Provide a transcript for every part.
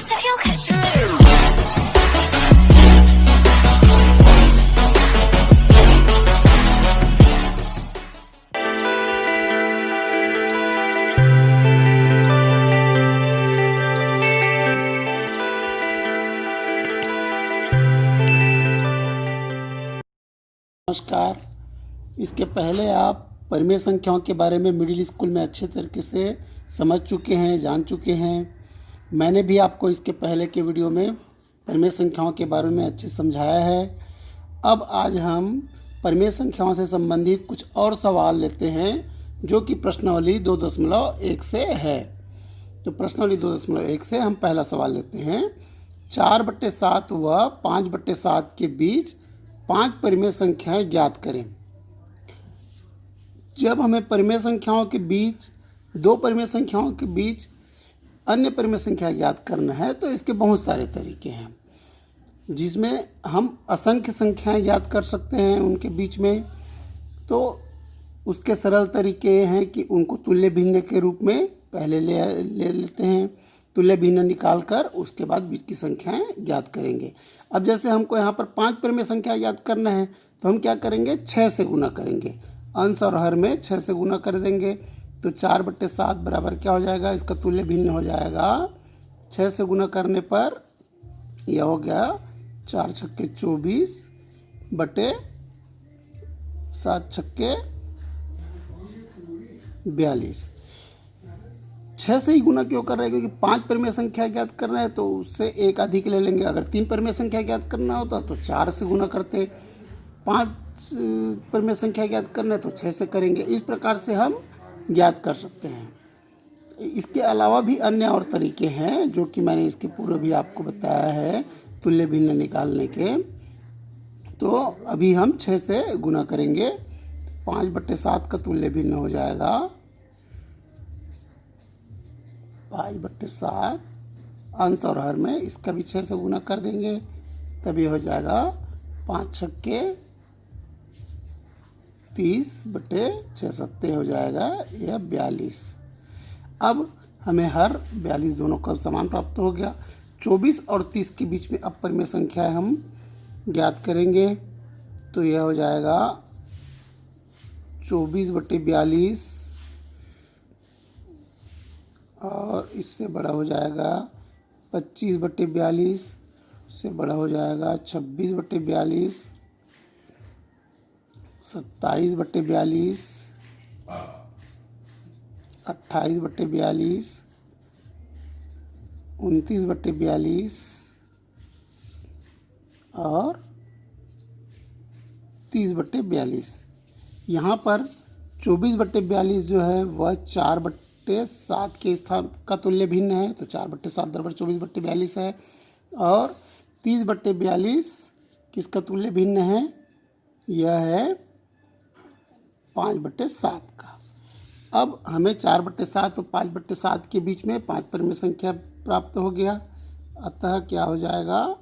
say you'll catch me. नमस्कार। इसके पहले आप परिमेय संख्याओं के बारे में मिडिल स्कूल में अच्छे तरीके से समझ चुके हैं, जान चुके हैं। मैंने भी आपको इसके पहले के वीडियो में परिमेय संख्याओं के बारे में अच्छे समझाया है। अब आज हम परिमेय संख्याओं से संबंधित कुछ और सवाल लेते हैं जो कि प्रश्नावली 2.1 से है। तो प्रश्नावली 2.1 से हम पहला सवाल लेते हैं। 4/7 व 5/7 के बीच 5 परिमेय संख्याएं ज्ञात करें। जब हमें परिमेय संख्याओं के बीच, दो परिमेय संख्याओं के बीच अन्य परिमेय संख्या ज्ञात करना है तो इसके बहुत सारे तरीके हैं, जिसमें हम असंख्य संख्याएं ज्ञात कर सकते हैं उनके बीच में। तो उसके सरल तरीके हैं कि उनको तुल्य भिन्न के रूप में पहले ले लेते हैं, तुल्य भिन्न निकाल कर उसके बाद बीच की संख्याएं ज्ञात करेंगे। अब जैसे हमको यहाँ पर 5 परिमेय संख्या ज्ञात करना है तो हम क्या करेंगे, 6 से गुना करेंगे। अंश और हर में 6 से गुना कर देंगे तो 4/7 बराबर क्या हो जाएगा, इसका तुल्य भिन्न हो जाएगा 6 से गुना करने पर यह हो गया 4 छक्के 24 बटे 7 छक्के 42। 6 से ही गुना क्यों कर रहे हैं, क्योंकि 5 परिमेय संख्या ज्ञात करना है तो उससे एक अधिक ले लेंगे। अगर 3 परिमेय संख्या ज्ञात करना होता तो 4 से गुना करते। 5 परिमेय संख्या ज्ञात करना है तो 6 से करेंगे। इस प्रकार से हम ज्ञात कर सकते हैं। इसके अलावा भी अन्य और तरीके हैं जो कि मैंने इसके पूर्व भी आपको बताया है तुल्य भिन्न निकालने के। तो अभी हम 6 से गुना करेंगे। 5/7 का तुल्य भिन्न हो जाएगा 5/7। अंश और हर में इसका भी 6 से गुना कर देंगे तभी हो जाएगा 5 छक्के 30 बटे 6 सत्ते हो जाएगा यह 42। अब हमें हर 42 दोनों का समान प्राप्त हो गया। 24 और 30 के बीच में अब परिमेय संख्याएं हम ज्ञात करेंगे तो यह हो जाएगा 24/42 और इससे बड़ा हो जाएगा 25/42, उससे बड़ा हो जाएगा 26/42, 27/42, 28/42, 29/42 और 30/42। यहाँ पर 24/42 जो है वह 4/7 के स्थान का तुल्य भिन्न है तो 4/7 बराबर 24/42 है। और 30/42 किसका तुल्य भिन्न है, यह है 5/7 का। अब हमें 4/7 और 5/7 के बीच में 5 परिमेय संख्या प्राप्त हो गया। अतः क्या हो जाएगा,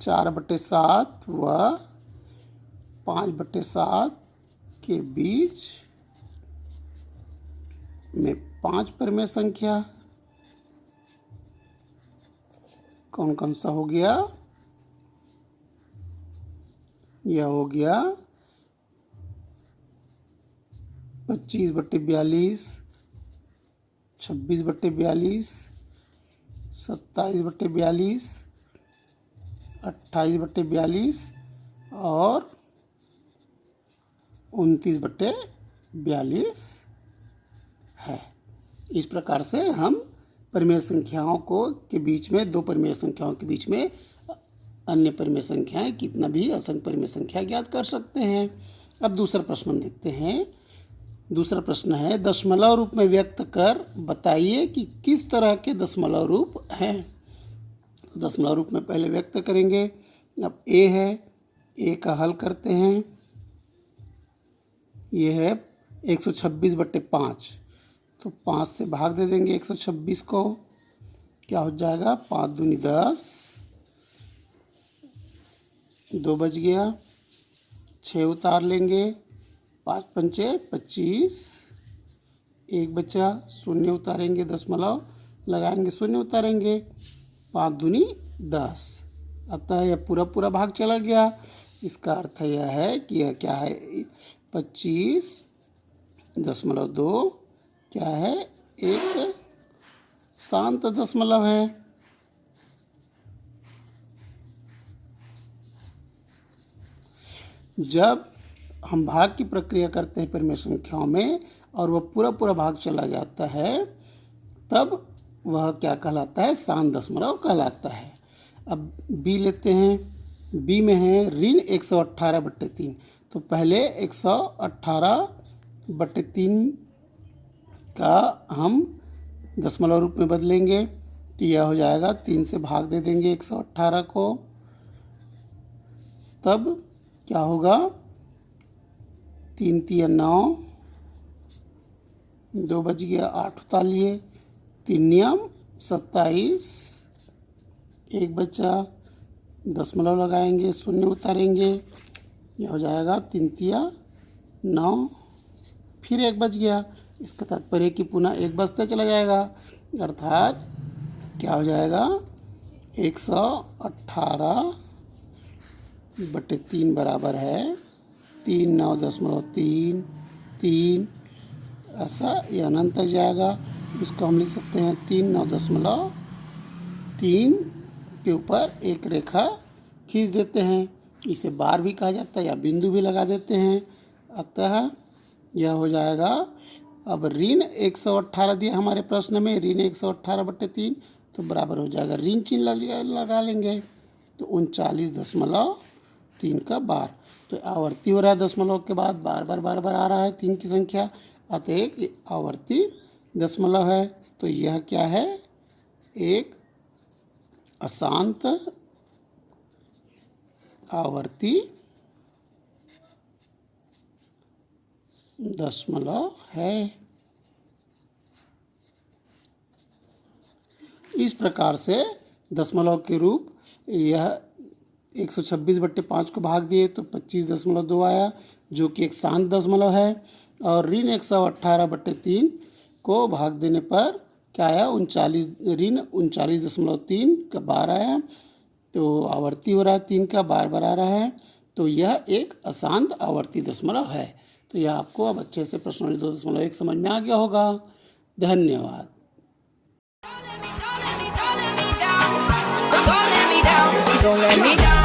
4/7 व 5/7 के बीच में 5 परिमेय संख्या कौन कौन सा हो गया, यह हो गया 25/42, 26/42, 27/42, 28/42 और 29/42 है। इस प्रकार से हम परिमेय संख्याओं को के बीच में, दो परिमेय संख्याओं के बीच में अन्य परिमेय संख्याएं कितना भी असंख्य परिमेय संख्या ज्ञात कर सकते हैं। अब दूसरा प्रश्न हम देखते हैं। दूसरा प्रश्न है, दशमलव रूप में व्यक्त कर बताइए कि किस तरह के दशमलव रूप हैं। दशमलव रूप में पहले व्यक्त करेंगे। अब ए है, ए का हल करते हैं। ये है 126/5, तो 5 से भाग दे देंगे 126 को, क्या हो जाएगा 5 दूनी 10, 2 बच गया, 6 उतार लेंगे, 5 पंचे 25, 1 बचा, शून्य उतारेंगे, दशमलव लगाएंगे, शून्य उतारेंगे, 5 दूनी 10, अतः यह पूरा पूरा भाग चला गया। इसका अर्थ यह है कि यह क्या है, 25.2 क्या है, एक शांत दशमलव है। जब हम भाग की प्रक्रिया करते हैं परिमेय संख्याओं में और वह पूरा पूरा भाग चला जाता है, तब वह क्या कहलाता है, शांत दशमलव कहलाता है। अब बी लेते हैं। बी में है ऋण 118/3, तो पहले 118/3 का हम दशमलव रूप में बदलेंगे, तो यह हो जाएगा 3 से भाग दे देंगे 118 को, तब क्या होगा, 3 तिया 9, 2 बच गया 8 उतालिए, 3 नियम 27, 1 बचा, दशमलव लगाएंगे, 0 उतारेंगे, यह हो जाएगा 3 तिया 9, फिर 1 बच गया। इसका तात्पर्य कि पुनः 1 बचता चला जाएगा, अर्थात क्या हो जाएगा, 118/3 बराबर है 39.3, ऐसा ये अनंत तक जाएगा। इसको हम लिख सकते हैं 39.3 के ऊपर एक रेखा खींच देते हैं, इसे बार भी कहा जाता है या बिंदु भी लगा देते हैं। अतः यह हो जाएगा, अब ऋण 118 दिया हमारे प्रश्न में, ऋण 118/3, तो बराबर हो जाएगा, ऋण चिन्ह लगा लेंगे, तो 39.3 का बार, तो आवर्ती हो रहा है, दशमलव के बाद बार बार आ रहा है 3 की संख्या, अतः एक आवर्ती दशमलव है। तो यह क्या है, एक अशांत आवर्ती दशमलव है। इस प्रकार से दशमलव के रूप, यह 126/5 को भाग दिए तो 25.2 आया, जो कि एक शांत दशमलव है, और ऋण 118/3 को भाग देने पर क्या आया, 39.3 का बार आया, तो आवर्ती हो रहा है 3 का बार आ रहा है, तो यह एक अशांत आवर्ती दशमलव है। तो यह आपको अब अच्छे से प्रश्नावली 2.1 समझ में आ गया होगा। धन्यवाद। Don't let me down.